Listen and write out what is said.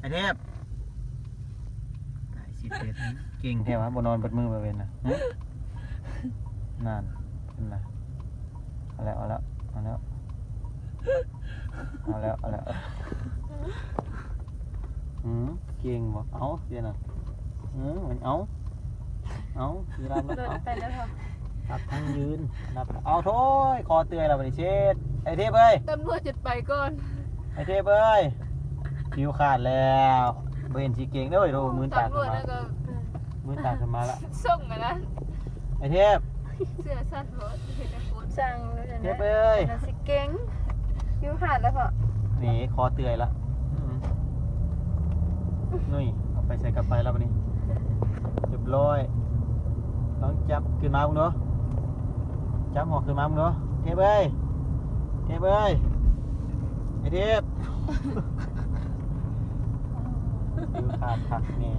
ไอเทพตายสิเด็ดเก่งแท้วะบนอนบนมือมาเป็นนะนั่นเป็นไรเอาแล้วเอาแล้วเอาแล้วเอาแล้วเอาแล้วเก่งบ่เอาเดี๋ยวนะมันเอายืนรับแล้วเอา ไปแล้วค่ะ รับทั้งยืนรับเอาโถ่คอเตือยเราไปเช็ดไอเทพเอ้ย ตำรวจจะไปก่อน ไอเทพเอ้ยผิวขาดแล้วเบนสีเก่งด้วยดูมือตา ตำร ขึ้ วน จ มา แล้วก็ มือตาขึ้นมาแล้ว ส่งกันนะ ไอเทพ เสื้อสั้นรถเห็นแต่คน สั่งเลย เท นะ พเอ้ย นั่นสิเก่งยิ้วขาดแล้วพอ นี่คอเตือยละนุ่ยเอาไปใส่กลับไปแล้ววันนี้เรียบร้อยลองจับขึ้นมาบุ้งเนาะจับหัวขึ้นมาบุ้งเนาะเทพเอ้ยเทพเอ้ยไอเทพผิวขาดผักนี่